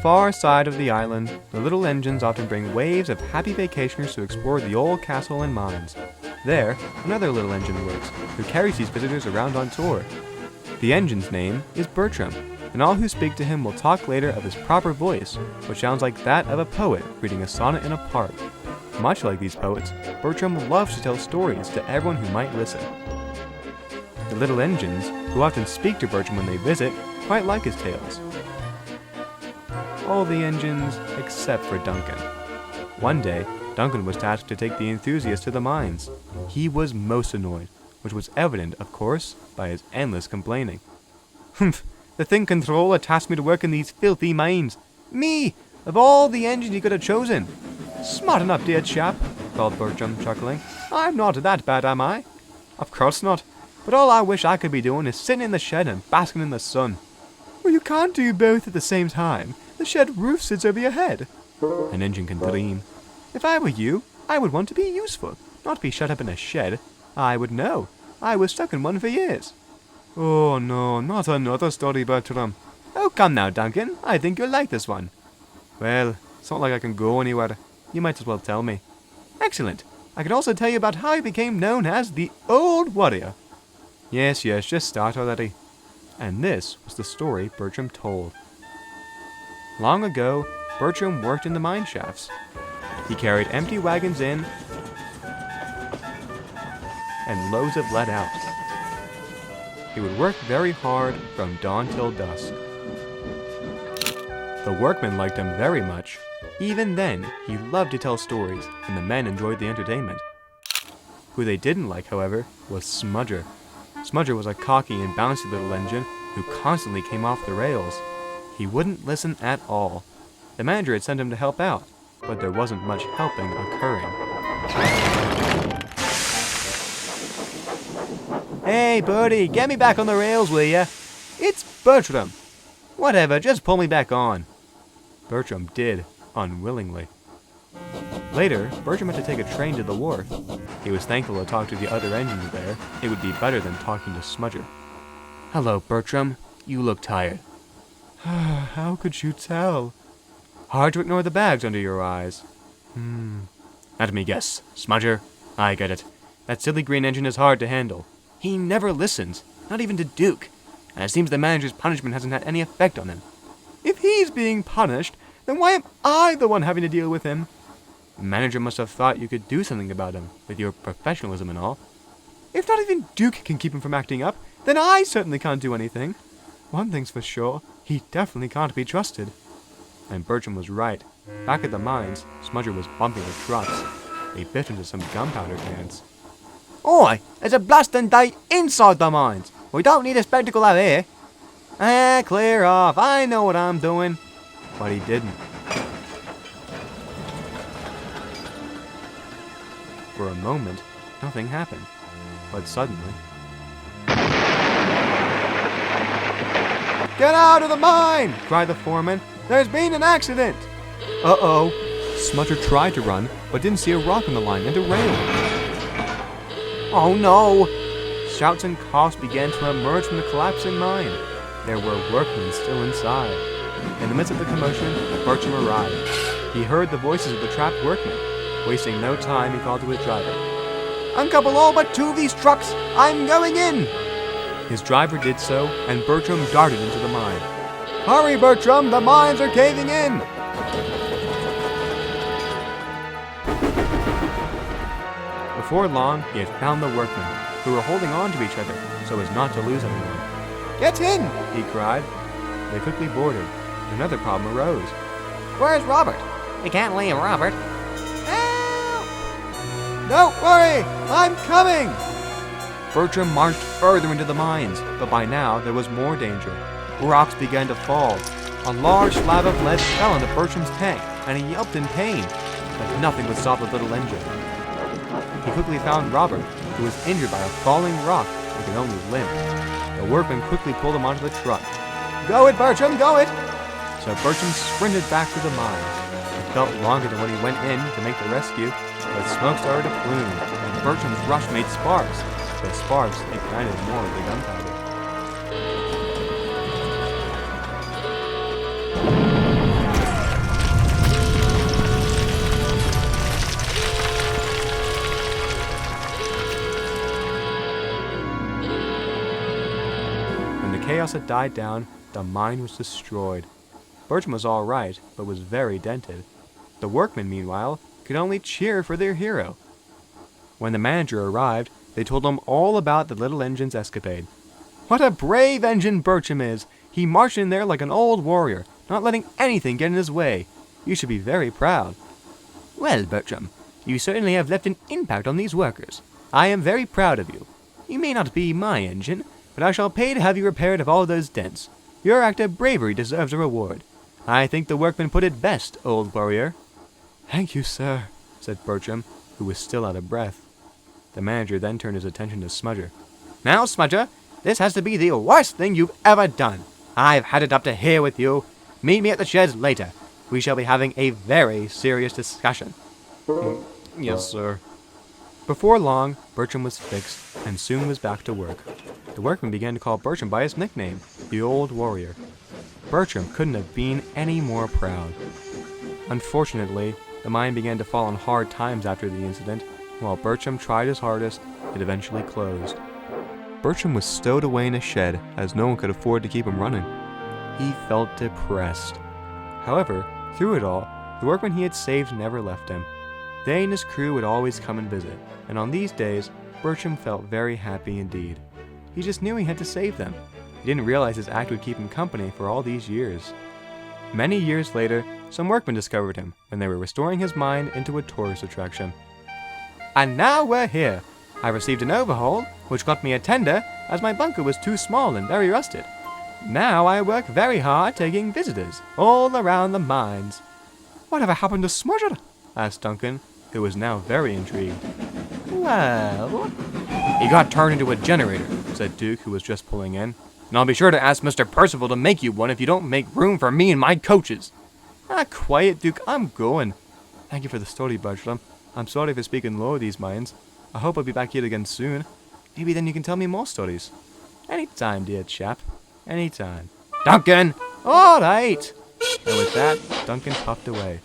far side of the island, the little engines often bring waves of happy vacationers to explore the old castle and mines. There, another little engine works, who carries these visitors around on tour. The engine's name is Bertram, and all who speak to him will talk later of his proper voice, which sounds like that of a poet reading a sonnet in a park. Much like these poets, Bertram loves to tell stories to everyone who might listen. The little engines, who often speak to Bertram when they visit, quite like his tales. All the engines except for Duncan. One day, Duncan was tasked to take the enthusiast to the mines. He was most annoyed, which was evident, of course, by his endless complaining. "Humph! The thing controller tasked me to work in these filthy mines. Me! Of all the engines he could have chosen! Smart enough, dear chap," called Bertram, chuckling. "I'm not that bad, am I?" "Of course not. But all I wish I could be doing is sitting in the shed and basking in the sun." "Well, you can't do both at the same time. The shed roof sits over your head." "An engine can dream." "If I were you, I would want to be useful, not be shut up in a shed. I would know. I was stuck in one for years." "Oh no, not another story, Bertram." "Oh, come now, Duncan. I think you'll like this one." "Well, it's not like I can go anywhere. You might as well tell me." "Excellent. I can also tell you about how he became known as the Old Warrior." Yes, just start already." And this was the story Bertram told. Long ago, Bertram worked in the mine shafts. He carried empty wagons in and loads of lead out. He would work very hard from dawn till dusk. The workmen liked him very much. Even then, he loved to tell stories, and the men enjoyed the entertainment. Who they didn't like, however, was Smudger. Smudger was a cocky and bouncy little engine who constantly came off the rails. He wouldn't listen at all. The manager had sent him to help out, but there wasn't much helping occurring. "Hey, Bertie, get me back on the rails, will ya? It's Bertram." "Whatever, just pull me back on." Bertram did, unwillingly. Later, Bertram had to take a train to the wharf. He was thankful to talk to the other engines there. It would be better than talking to Smudger. "Hello, Bertram. You look tired." "How could you tell?" "Hard to ignore the bags under your eyes." "Let me guess. Smudger? I get it. That silly green engine is hard to handle. He never listens, not even to Duke. And it seems the manager's punishment hasn't had any effect on him." "If he's being punished, then why am I the one having to deal with him?" "The manager must have thought you could do something about him, with your professionalism and all." "If not even Duke can keep him from acting up, then I certainly can't do anything. One thing's for sure, he definitely can't be trusted." And Bertram was right. Back at the mines, Smudger was bumping the trucks. They bit into some gunpowder cans. "Oi, there's a blasting day inside the mines. We don't need a spectacle out here." Clear off. I know what I'm doing." But he didn't. For a moment, nothing happened. But suddenly... "Get out of the mine!" cried the foreman. "There's been an accident!" Uh-oh. Smudger tried to run, but didn't see a rock on the line and derailed. "Oh no!" Shouts and coughs began to emerge from the collapsing mine. There were workmen still inside. In the midst of the commotion, Bertram arrived. He heard the voices of the trapped workmen. Wasting no time, he called to his driver. "Uncouple all but two of these trucks! I'm going in!" His driver did so, and Bertram darted into the mine. "Hurry, Bertram! The mines are caving in!" Before long, he had found the workmen, who were holding on to each other so as not to lose anyone. "Get in!" he cried. They quickly boarded. Another problem arose. "Where's Robert?" "We can't leave Robert." "Help!" "Don't worry! I'm coming!" Bertram marched further into the mines, but by now there was more danger. Rocks began to fall. A large slab of lead fell into Bertram's tank, and he yelped in pain. But nothing would stop the little engine. He quickly found Robert, who was injured by a falling rock and could only limp. The workmen quickly pulled him onto the truck. "Go it, Bertram, go it!" So Bertram sprinted back to the mine. It felt longer than when he went in to make the rescue, but smoke started to plume, and Bertram's rush made sparks. The sparks ignited more of the gunpowder. chaos had died down, the mine was destroyed. Bertram was all right, but was very dented. The workmen, meanwhile, could only cheer for their hero. When the manager arrived, they told him all about the little engine's escapade. "What a brave engine Bertram is! He marched in there like an old warrior, not letting anything get in his way. You should be very proud." "Well, Bertram, you certainly have left an impact on these workers. I am very proud of you. You may not be my engine, but I shall pay to have you repaired of all those dents. Your act of bravery deserves a reward. I think the workmen put it best, old warrior." "Thank you, sir," said Bertram, who was still out of breath. The manager then turned his attention to Smudger. "Now, Smudger, this has to be the worst thing you've ever done. I've had it up to here with you. Meet me at the sheds later. We shall be having a very serious discussion." "Yes, sir." Before long, Bertram was fixed, and soon was back to work. The workmen began to call Bertram by his nickname, the Old Warrior. Bertram couldn't have been any more proud. Unfortunately, the mine began to fall on hard times after the incident. While Bertram tried his hardest, it eventually closed. Bertram was stowed away in a shed, as no one could afford to keep him running. He felt depressed. However, through it all, the workmen he had saved never left him. They and his crew would always come and visit, and on these days, Bertram felt very happy indeed. He just knew he had to save them. He didn't realize his act would keep him company for all these years. Many years later, some workmen discovered him when they were restoring his mine into a tourist attraction. "And now we're here. I received an overhaul, which got me a tender, as my bunker was too small and very rusted. Now I work very hard taking visitors all around the mines." "Whatever happened to Smudger?" asked Duncan, who was now very intrigued. "Well, he got turned into a generator," said Duke, who was just pulling in. "And I'll be sure to ask Mr. Percival to make you one if you don't make room for me and my coaches." Quiet, Duke, I'm going." "Thank you for the story, Bertram. I'm sorry for speaking low of these mines. I hope I'll be back here again soon. Maybe then you can tell me more stories." "Anytime, dear chap. Anytime." "Duncan!" "All right." And with that, Duncan puffed away.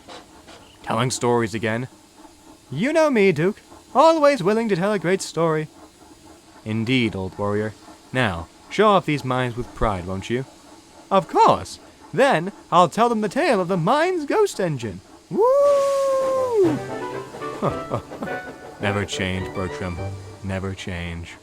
Telling stories again. "You know me, Duke. Always willing to tell a great story." "Indeed, old warrior. Now, show off these mines with pride, won't you?" "Of course. Then I'll tell them the tale of the mine's ghost engine. Woo!" Never change, Bertram. Never change.